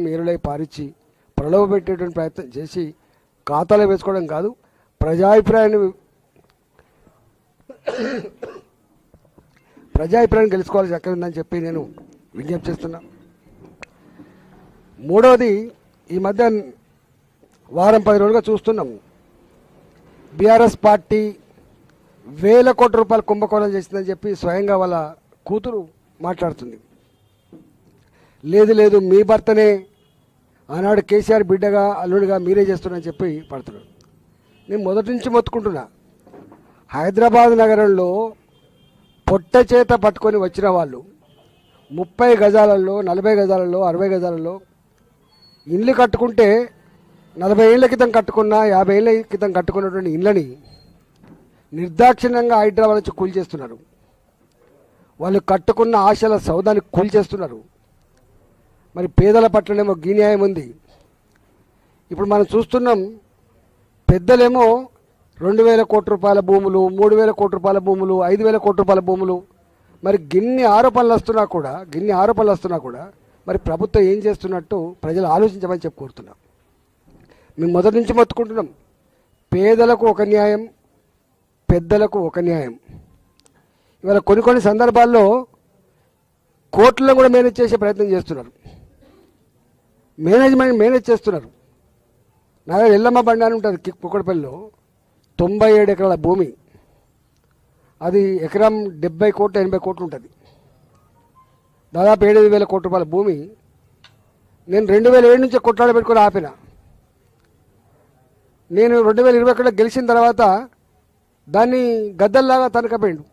మీరులై పారించి ప్రలోభపెట్టేటువంటి ప్రయత్నం చేసి ఖాతాలో వేసుకోవడం కాదు, ప్రజాభిప్రాయాన్ని గెలుచుకోవాల్సి ఎక్కడ ఉందని చెప్పి నేను విజ్ఞప్తి చేస్తున్నా. మూడవది, ఈ మధ్య వారం 10 రోజులుగా చూస్తున్నాం, బీఆర్ఎస్ పార్టీ వేల కోట్ల రూపాయల కుంభకోణం చేసిందని చెప్పి స్వయంగా వాళ్ళ కూతురు మాట్లాడుతుంది. లేదు లేదు, మీ భర్తనే ఆనాడు కేసీఆర్ బిడ్డగా అల్లుడిగా మీరే చేస్తున్నారని చెప్పి పడుతున్నాడు. నేను మొదటి నుంచి మొత్తుకుంటున్నా, హైదరాబాద్ నగరంలో పొట్ట చేత పట్టుకొని వచ్చిన వాళ్ళు 30 గజాలలో 40 గజాలలో 60 గజాలలో ఇల్లు కట్టుకుంటే 40 ఏళ్ల క్రితం కట్టుకున్న 50 ఏళ్ల క్రితం కట్టుకున్నటువంటి ఇళ్ళని నిర్దాక్షిణ్యంగా హైదరాబాద్ నుంచి కూల్చేస్తున్నారు. వాళ్ళు కట్టుకున్న ఆశల సౌదాన్ని కూల్చేస్తున్నారు. మరి పేదల పట్లనేమో న్యాయం ఉంది. ఇప్పుడు మనం చూస్తున్నాం, పెద్దలేమో 2000 కోట్ల రూపాయల భూములు, 3000 కోట్ల రూపాయల భూములు, 5000 కోట్ల రూపాయల భూములు. మరి గిన్ని ఆరోపణలు వస్తున్నా కూడా మరి ప్రభుత్వం ఏం చేస్తున్నట్టు ప్రజలు ఆలోచించమని చెప్పి కోరుతున్నాం. మేము మొదటి నుంచి మొత్తుకుంటున్నాం, పేదలకు ఒక న్యాయం, పెద్దలకు ఒక న్యాయం. ఇవాళ కొన్ని సందర్భాల్లో కోర్టులను కూడా మేనేజ్ చేసే ప్రయత్నం చేస్తున్నారు, మేనేజ్ చేస్తున్నారు. నా దగ్గర ఎల్లమ్మ బండి అని ఉంటుంది కుక్కడపల్లిలో, 97 ఎకరాల భూమి, అది ఎకరం 70 కోట్లు 80 కోట్లు ఉంటుంది, దాదాపు 7,000 కోట్ల రూపాయల భూమి. నేను 2007 నుంచి కొట్లాడ పెట్టుకొని ఆపిన. నేను 2021 గెలిచిన తర్వాత దాన్ని గద్దల్లాగా తనకపోయిండు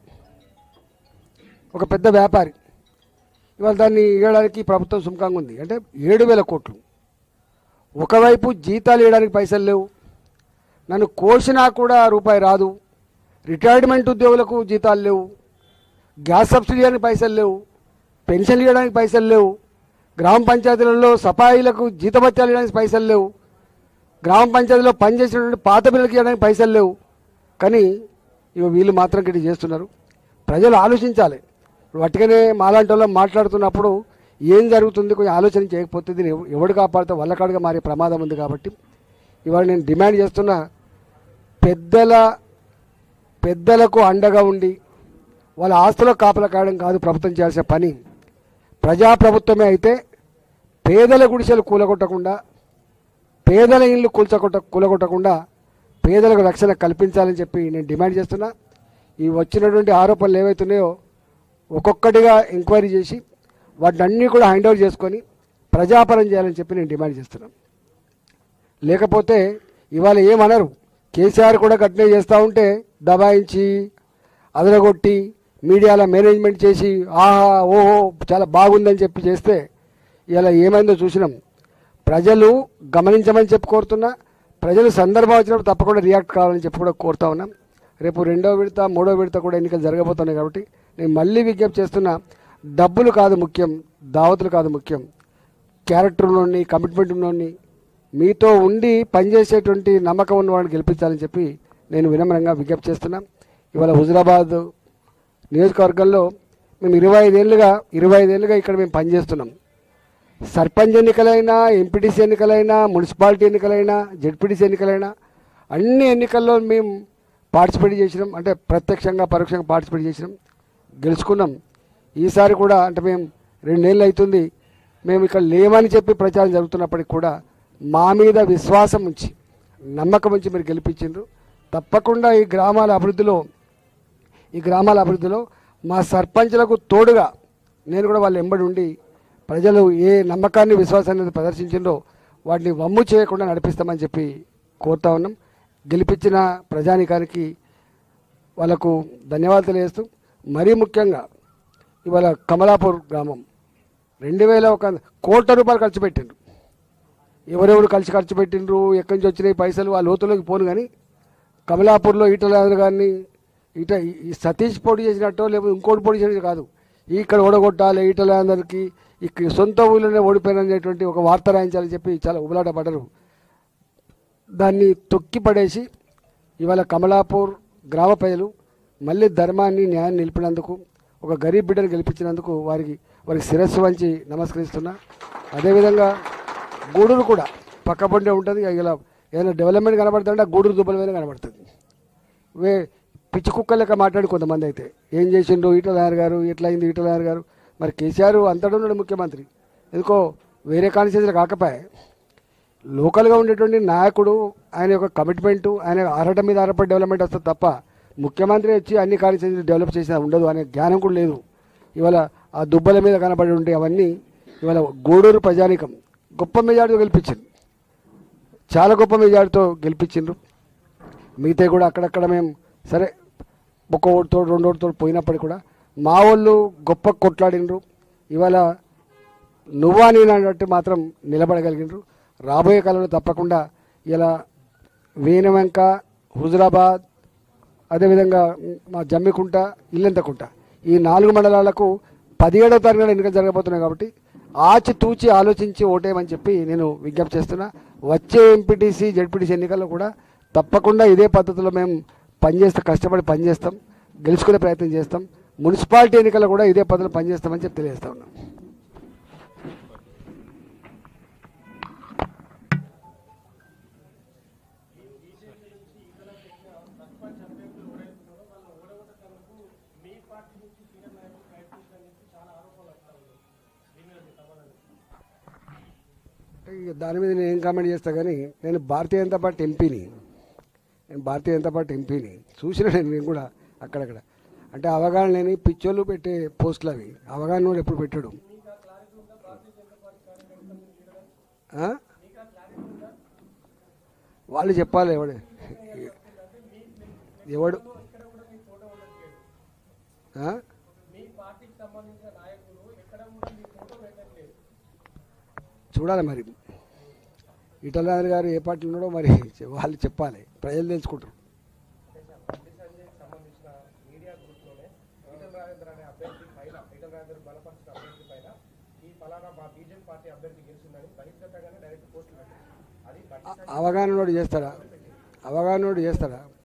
ఒక పెద్ద వ్యాపారి. ఇవాళ దాన్ని ఇవ్వడానికి ప్రభుత్వం సుముఖంగా ఉంది. అంటే 7,000 కోట్లు. ఒకవైపు జీతాలు ఇవ్వడానికి పైసలు లేవు, నన్ను కోసినా కూడా రూపాయి రాదు, రిటైర్మెంట్ ఉద్యోగులకు జీతాలు లేవు, గ్యాస్ సబ్సిడీ ఇవ్వడానికి పైసలు లేవు, పెన్షన్లు ఇవ్వడానికి పైసలు లేవు, గ్రామ పంచాయతీలలో సఫాయిలకు జీతభత్యాలు ఇవ్వడానికి పైసలు లేవు, గ్రామ పంచాయతీలో పనిచేసినటువంటి పాత బిల్లులకు ఇవ్వడానికి పైసలు లేవు. కానీ ఇవి వీళ్ళు మాత్రం గిట్టి చేస్తున్నారు. ప్రజలు ఆలోచించాలి. వాటికనే మాలాంటి వాళ్ళం మాట్లాడుతున్నప్పుడు ఏం జరుగుతుంది కొంచెం ఆలోచన చేయకపోతే దీన్ని ఎవడు కాపాడితే వల్లకాడుగా మారే ప్రమాదం ఉంది. కాబట్టి ఇవాళ నేను డిమాండ్ చేస్తున్నా, పెద్దలకు అండగా ఉండి వాళ్ళ ఆస్తులో కాపలా కాయడం కాదు ప్రభుత్వం చేయాల్సిన పని. ప్రజాప్రభుత్వమే అయితే పేదల గుడిసెలు కూలగొట్టకుండా, పేదల ఇళ్ళు కూలగొట్టకుండా పేదలకు రక్షణ కల్పించాలని చెప్పి నేను డిమాండ్ చేస్తున్నా. ఈ వచ్చినటువంటి ఆరోపణలు ఏవైతున్నాయో ఒక్కొక్కటిగా ఎంక్వైరీ చేసి వాటిని అన్నీ కూడా హ్యాండ్ ఓవర్ చేసుకొని ప్రజాపరం చేయాలని చెప్పి నేను డిమాండ్ చేస్తున్నాను. లేకపోతే ఇవాళ ఏమనరు, కేసీఆర్ కూడా గట్టినే చేస్తూ ఉంటే దబాయించి అదరగొట్టి మీడియాలో మేనేజ్మెంట్ చేసి ఆహా ఓహో చాలా బాగుందని చెప్పి చేస్తే ఇలా ఏమైందో చూసినాం. ప్రజలు గమనించమని చెప్పి కోరుతున్నా. ప్రజలు సందర్భం వచ్చినప్పుడు తప్పకుండా రియాక్ట్ కావాలని చెప్పి కూడా కోరుతా ఉన్నాం. రేపు 2వ విడత 3వ విడత కూడా ఎన్నికలు జరగబోతున్నాయి. కాబట్టి నేను మళ్ళీ విజ్ఞప్తి చేస్తున్నా, డబ్బులు కాదు ముఖ్యం, దావతులు కాదు ముఖ్యం, క్యారెక్టర్లోని కమిట్మెంట్లోని మీతో ఉండి పనిచేసేటువంటి నమ్మకం ఉన్న వాళ్ళని గెలిపించాలని చెప్పి నేను వినమ్రంగా విజ్ఞప్తి చేస్తున్నా. ఇవాళ హుజురాబాద్ నియోజకవర్గంలో మేము 25 ఏళ్ళుగా ఇక్కడ మేము పనిచేస్తున్నాం. సర్పంచ్ ఎన్నికలైనా, ఎంపీటీసీ ఎన్నికలైనా, మున్సిపాలిటీ ఎన్నికలైనా, జెడ్పీటీసీ ఎన్నికలైనా అన్ని ఎన్నికల్లో మేము పార్టిసిపేట్ చేసినాం. అంటే ప్రత్యక్షంగా పరోక్షంగా పార్టిసిపేట్ చేసినాం, గెలుచుకున్నాం. ఈసారి కూడా అంటే మేము 2 ఏళ్ళు అవుతుంది మేము ఇక్కడ లేమని చెప్పి ప్రచారం జరుగుతున్నప్పటికి కూడా మా మీద విశ్వాసం ఉంచి నమ్మకం ఉంచి మీరు గెలిపించారు. తప్పకుండా ఈ గ్రామాల అభివృద్ధిలో మా సర్పంచ్లకు తోడుగా నేను కూడా వాళ్ళు ఎంబడి ఉండి ప్రజలు ఏ నమ్మకాన్ని విశ్వాసాన్ని ప్రదర్శించిందో వాటిని వమ్ము చేయకుండా నడిపిస్తామని చెప్పి కోరుతా ఉన్నాం. గెలిపించిన ప్రజానికానికి వాళ్ళకు ధన్యవాదాలు తెలియజేస్తూ, మరీ ముఖ్యంగా ఇవాళ కమలాపూర్ గ్రామం 2,001 కోట్ల రూపాయలు ఖర్చు పెట్టిండ్రు. ఎవరెవరు ఖర్చు పెట్టిండ్రు, ఎక్కడి నుంచి వచ్చినాయి పైసలు ఆ లోతులోకి పోను. కానీ కమలాపూర్లో ఈటల గారిని ఈ సతీష్ పోటీ చేసినట్టో లేకపోతే ఇంకోటి పోటీ చేసినట్టు కాదు, ఇక్కడ ఓడగొట్టాలి ఈటల అందరికీ, ఇక్కడ సొంత ఊళ్ళోనే ఓడిపోయినటువంటి ఒక వార్త రాయించాలని చెప్పి చాలా ఉబలాట పడ్డరు. దాన్ని తొక్కి పడేసి ఇవాళ కమలాపూర్ గ్రామ ప్రజలు మళ్ళీ ధర్మాన్ని న్యాయాన్ని నిలిపినందుకు, ఒక గరీబ్ బిడ్డను గెలిపించినందుకు వారికి శిరస్సు వంచి నమస్కరిస్తున్నా. అదేవిధంగా గూడూరు కూడా పక్క పొంటే ఉంటుంది. ఇలా ఏదైనా డెవలప్మెంట్ కనబడుతుంటే ఆ గూడూరు దుబ్బల మీద కనబడుతుంది. పిచ్చి కుక్క లెక్క మాట్లాడి కొంతమంది అయితే ఏం చేసిండ్రు ఈటల రాజేందర్ గారు, ఎట్లా అయింది ఈటల రాజేందర్ గారు. మరి కేసీఆర్ అంతటా ఉన్నాడు ముఖ్యమంత్రి, ఎందుకో వేరే కాన్స్టిట్యూన్సీలు కాకపోయా. లోకల్గా ఉండేటువంటి నాయకుడు ఆయన యొక్క కమిట్మెంటు, ఆయన అర్హత మీద ఆధారపడి డెవలప్మెంట్ వస్తుంది తప్ప ముఖ్యమంత్రి వచ్చి అన్ని కాన్స్టిట్యూన్సీలు డెవలప్ చేసినా ఉండదు అనే జ్ఞానం కూడా లేదు. ఇవాళ ఆ దుబ్బల మీద కనబడి ఉంటే అవన్నీ ఇవాళ గూడూరు ప్రజానికం గొప్ప మెజార్టీతో గెలిపించింది, చాలా గొప్ప మెజార్టీతో గెలిపించిండ్రు. మిగతా కూడా అక్కడక్కడ మేము సరే ఒక్క ఓటుతో రెండు ఓటుతో పోయినప్పటికీ కూడా మా వాళ్ళు గొప్ప కొట్లాడినరు. ఇవాళ నువ్వా నేను అన్నట్టు మాత్రం నిలబడగలిగినరు. రాబోయే కాలంలో తప్పకుండా ఇలా వేనవంక, హుజురాబాద్, అదేవిధంగా మా జమ్మికుంట, ఇల్లంతకుంట ఈ 4 మండలాలకు 17వ తారీఖున ఎన్నికలు జరగబోతున్నాయి. కాబట్టి ఆచితూచి ఆలోచించి ఓటేయమని చెప్పి నేను విజ్ఞప్తి చేస్తున్నా. వచ్చే ఎంపీటీసీ, జెడ్పీటీసీ ఎన్నికల్లో కూడా తప్పకుండా ఇదే పద్ధతిలో మేము పనిచేస్తాం, కష్టపడి పనిచేస్తాం, గెలుచుకునే ప్రయత్నం చేస్తాం. మున్సిపాలిటీ ఎన్నికల్లో కూడా ఇదే పద్ధతిలో పనిచేస్తామని చెప్పి తెలియజేస్తా ఉన్నాం. దాని మీద నేను ఏం కామెంట్ చేస్తా కానీ నేను భారతీయ జనతా పార్టీ ఎంపీని, చూసిన నేను కూడా అక్కడక్కడ అంటే అవగాహన లేని పిచ్చోళ్ళు పెట్టే పోస్టులు అవి. అవగాహన కూడా ఎప్పుడు పెట్టాడు. వాళ్ళు చెప్పాలి ఎవడు చూడాలి. మరి ఈటల రాజేందర్ గారు ఏ పార్టీలో ఉన్నాడో మరి వాళ్ళు చెప్పాలి, ప్రజలు తెలుసుకుంటారు. అవగాహన చేస్తాడా?